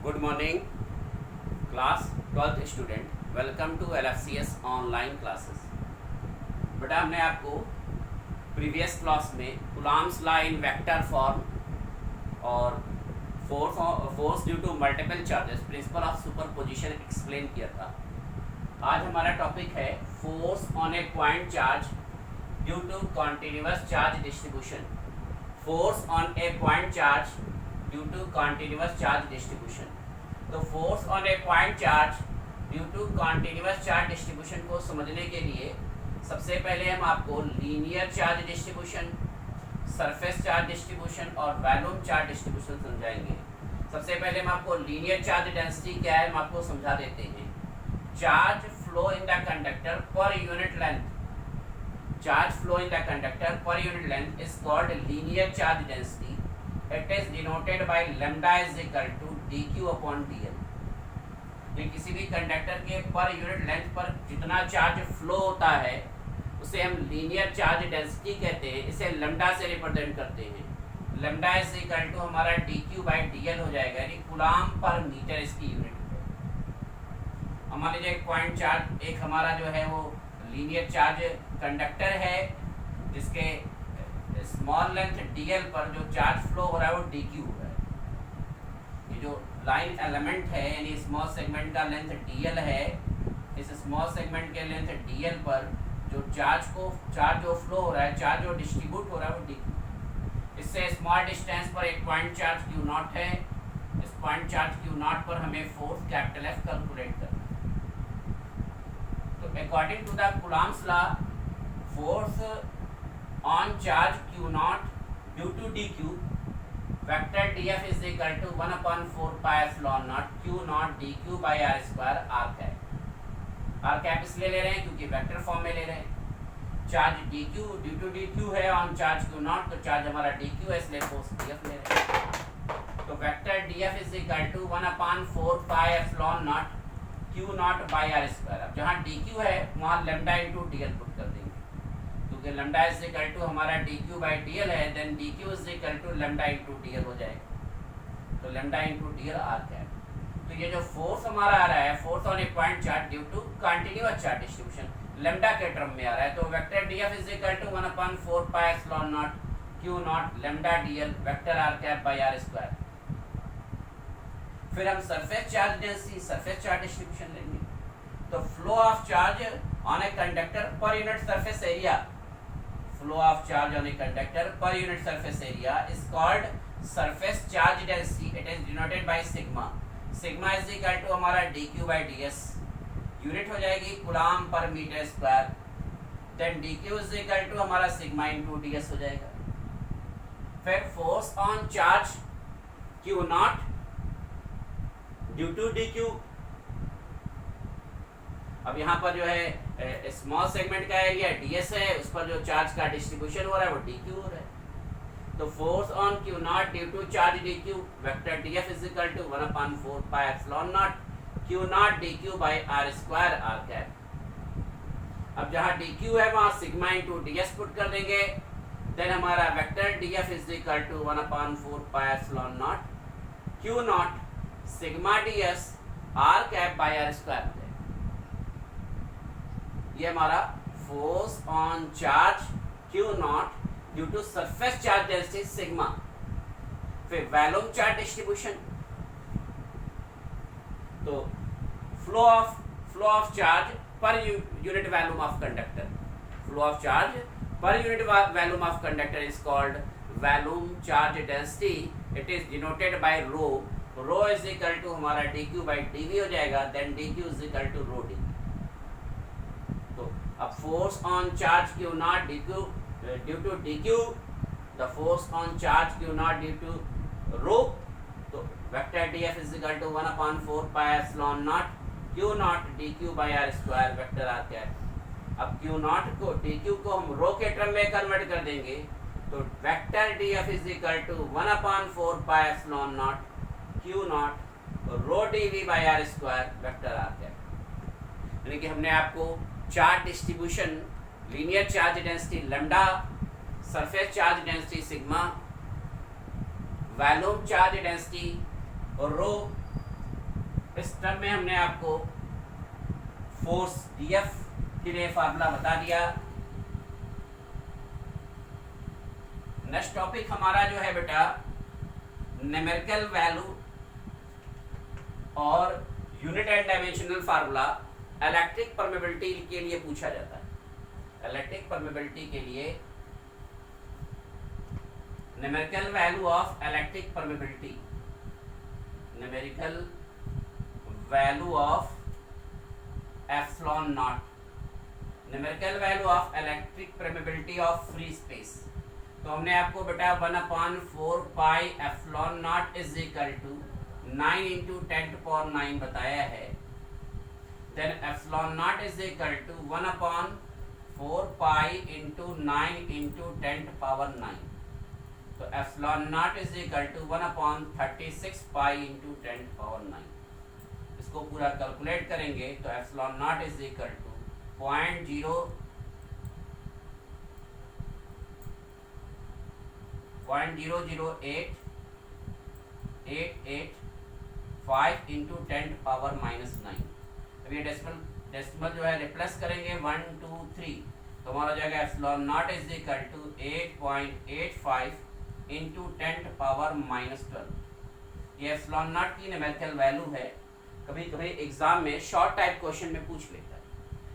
Good morning class 12th student, welcome to LFCS online classes. बेटा, हमने आपको previous class में Coulomb's law in vector form और force due to multiple charges principle of superposition explain किया था। आज हमारा टॉपिक है force on a point charge due to continuous charge distribution. Force on a point charge due to continuous charge distribution. तो force on a point charge due to continuous charge distribution को समझने के लिए सबसे पहले हम आपको linear charge distribution, surface charge distribution और वॉल्यूम चार्ज डिस्ट्रीब्यूशन समझाएंगे। सबसे पहले हम आपको लीनियर चार्ज डेंसिटी क्या है हम आपको समझा देते हैं। Charge flow in the conductor per unit length, charge flow in the conductor per unit length is called linear charge density. It is denoted by lambda is equal to dq upon dl। ये किसी भी conductor के पर unit length पर जितना charge flow होता है उसे हम लीनियर चार्ज डेंसिटी कहते हैं। इसे लैम्डा से रिप्रेजेंट करते हैं। लैम्डा इज इक्वल टू हमारा dq बाई dl हो जाएगा, यानी कूलॉम पर मीटर इसकी यूनिट है। हमारे जो एक पॉइंट चार्ज, एक हमारा जो है वो लीनियर चार्ज कंडक्टर है जिसके स्मॉल लेंथ dl पर जो चार्ज फ्लो हो रहा है वो dq हो रहा है। ये जो लाइन एलिमेंट है यानी स्मॉल सेगमेंट का लेंथ dl है, इस स्मॉल सेगमेंट के लेंथ dl पर जो चार्ज जो फ्लो हो रहा है, चार्ज जो डिस्ट्रीब्यूट हो रहा है वो dq। इससे स्मॉल डिस्टेंस पर एक पॉइंट चार्ज q नॉट है। इस पॉइंट चार्ज q नॉट पर हमें फोर्स कैपिटल F कैलकुलेट करना है। तो according to the Coulomb's law, force on charge q naught due to dq vector df is equal to 1 upon 4 pi epsilon naught q naught dq by r square r cap। r cap इसलिए ले रहे हैं क्योंकि vector form में ले रहे हैं। Charge dq due to dq है ऑन चार्ज q naught, तो चार्ज हमारा dq है इसलिए फोर्स df ले रहे हैं। तो vector df is equal to 1 upon 4 pi epsilon naught q naught by r square। अब जहाँ dq है वहाँ लैम्डा इंटू dl पुट कर देंगे, क्योंकि लैम्डा इज इक्वल टू हमारा dq बाई dl है, then dq is equal to lambda into dl हो जाएगा। तो lambda into dl r cap. तो ये जो फोर्स हमारा आ रहा है, force on a point charge due to continuous charge distribution, lambda के टर्म में आ रहा है। तो vector df is equal to 1 upon 4 pi epsilon naught q naught lambda dl vector r cap by r square. फिर हम surface charge density, surface charge distribution लेंगे। तो flow of charge on a conductor per unit surface area, flow of charge on a conductor per unit surface area is called surface charge density. It is denoted by sigma. Sigma is equal to हमारा dq by ds, unit हो जाएगी coulomb per metre square. देन dq is equal to हमारा sigma into ds हो जाएगा। फिर force on charge q naught due to dq। अब यहाँ पर जो है स्मॉल सेगमेंट का एरिया ds है, उस पर जो चार्ज का डिस्ट्रीब्यूशन हो रहा है वो dq हो रहा है। तो force on q naught due to charge dq vector df is equal to 1 upon 4 pi epsilon naught q naught dq by r square r cap. अब जहाँ dq है वहाँ सिग्मा इंटू ds पुट कर देंगे। देन हमारा vector df is equal to 1 upon 4 pi epsilon naught q naught sigma ds r cap by r square. ये हमारा force on charge q naught due to surface charge density sigma. फिर volume charge distribution, तो flow of charge per unit volume of conductor, flow of charge per unit volume of conductor is called volume charge density. It is denoted by rho. Rho is equal to हमारा dq by dv हो जाएगा, then dq is equal to rho dv। अब force on charge q naught due to dq, the force on charge q naught due to rho, तो vector df is equal to 1 upon 4 pi epsilon naught q naught dq by r square vector r cap. अब q naught को dq को हम रो के term में convert कर देंगे, तो vector df is equal to 1 upon 4 pi epsilon naught q naught rho dv by r square vector r cap. यानी कि हमने आपको charge distribution, linear charge density lambda, surface charge density sigma, volume charge density और rho इस term में हमने आपको force DF के लिए फार्मूला बता दिया। नेक्स्ट टॉपिक हमारा जो है बेटा न्यूमेरिकल वैल्यू और unit and dimensional formula electric permeability के लिए पूछा जाता है। इलेक्ट्रिक परमेबिलिटी के लिए numerical value of electric permeability, numerical value of epsilon naught, numerical value of electric permeability of free space. तो हमने आपको बेटा 1/4 pi epsilon naught is equal to 9 × 10⁹ बताया है। Then epsilon naught is equal to 1/4 pi × 9 × 10⁹ तो epsilon naught is equal to 1/36 pi × 10⁹। इसको पूरा calculate करेंगे तो epsilon naught is equal to 0.0088885 × 10⁻⁹। अब ये डेसिमल जो है रिप्लेस करेंगे 1 2 3 तो हमारा हो जाएगा epsilon naught is equal to 8.85 × 10⁻⁻12। ये एप्सिलॉन नॉट की न्यूमेरिकल वैल्यू है। कभी कभी एग्जाम में शॉर्ट टाइप क्वेश्चन में पूछ लेता है।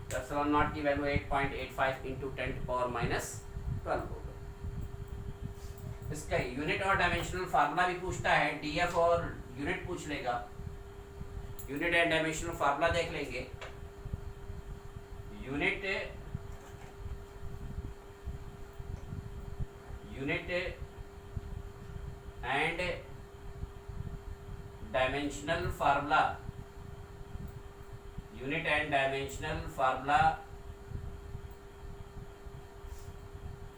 तो एप्सिलॉन नॉट की वैल्यू 8.85 × 10⁻12 होगा। इसका यूनिट और डायमेंशनल फार्मूला भी पूछता है, डीएफ और यूनिट पूछ लेगा। यूनिट एंड डायमेंशनल फार्मूला देख लेंगे। Unit and dimensional formula, unit and dimensional formula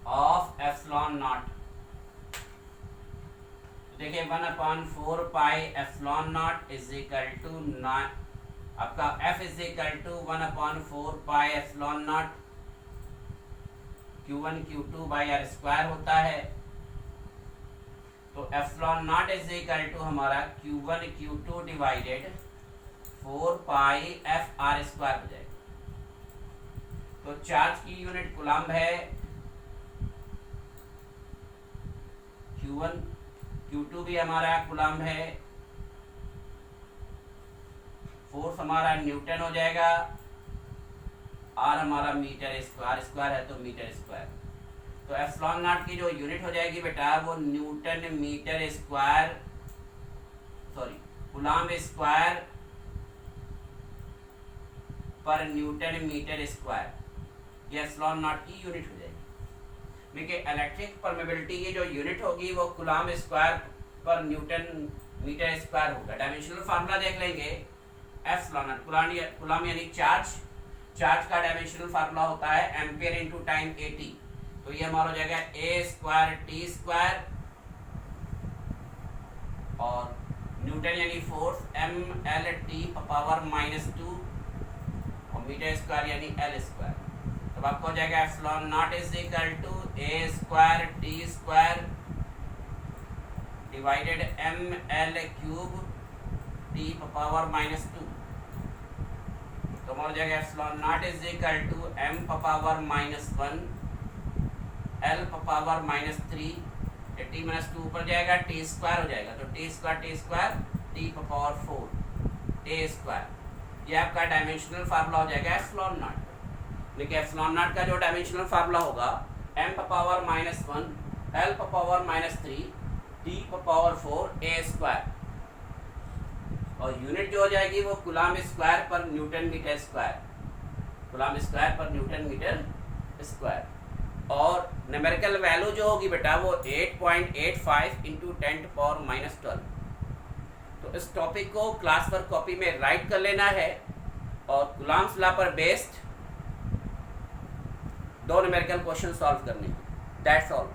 of epsilon naught. देखिए 1/4 pi epsilon naught is equal to 9, आपका f is equal to 1/4 pi epsilon naught Q1 Q2 by r square होता है। तो epsilon naught is equal to हमारा Q1 Q2 divided 4 pi f r स्क्वायर हो जाएगा। तो चार्ज की यूनिट कूलम्ब है, Q1 Q2 भी हमारा कूलम्ब है, फोर्स हमारा न्यूटन हो जाएगा, आर हमारा मीटर स्क्वायर है तो मीटर स्क्वायर। तो एप्सिलॉन नॉट की जो यूनिट हो जाएगी बेटा वो newton metre square, sorry coulomb square per newton metre square, ये एप्सिलॉन नॉट की यूनिट हो जाएगी। देखिए इलेक्ट्रिक परमेबिलिटी की जो यूनिट होगी वो coulomb square per newton metre square होगा। डायमेंशनल फार्मूला देख लेंगे। एप्सिलॉन नॉट कूलम्ब यानी चार्ज का डायमेंशनल फार्मूला होता है एम्पियर इनटू टाइम AT। तो ये हमारा हो जाएगा A²T² और न्यूटन यानी फोर्स mLT⁻⁻2 और मीटर स्क्वायर यानी L²। तब आपको हो जाएगा epsilon naught is equal to A²T² divided mL³ T⁻⁻2। तो हमारा हो जाएगा epsilon naught is equal to m⁻⁻1 L⁻⁻3 T-2 ऊपर जाएगा T² हो जाएगा तो T² T⁴ A²। ये आपका डायमेंशनल फार्मूला हो जाएगा एप्सिलॉन नॉट। देखिए एप्सिलॉन नॉट का जो डायमेंशनल फार्मूला होगा m⁻⁻1 L⁻⁻3 T⁴ A²। और यूनिट जो हो जाएगी वो coulomb square per newton metre square, coulomb square per newton metre square. और न्यूमेरिकल वैल्यू जो होगी बेटा वो 8.85 × 10⁻⁻12। तो इस टॉपिक को क्लास वर्क कॉपी में राइट कर लेना है और कूलम्ब्स लॉ पर बेस्ड 2 न्यूमेरिकल क्वेश्चन सॉल्व करने हैं। That's all.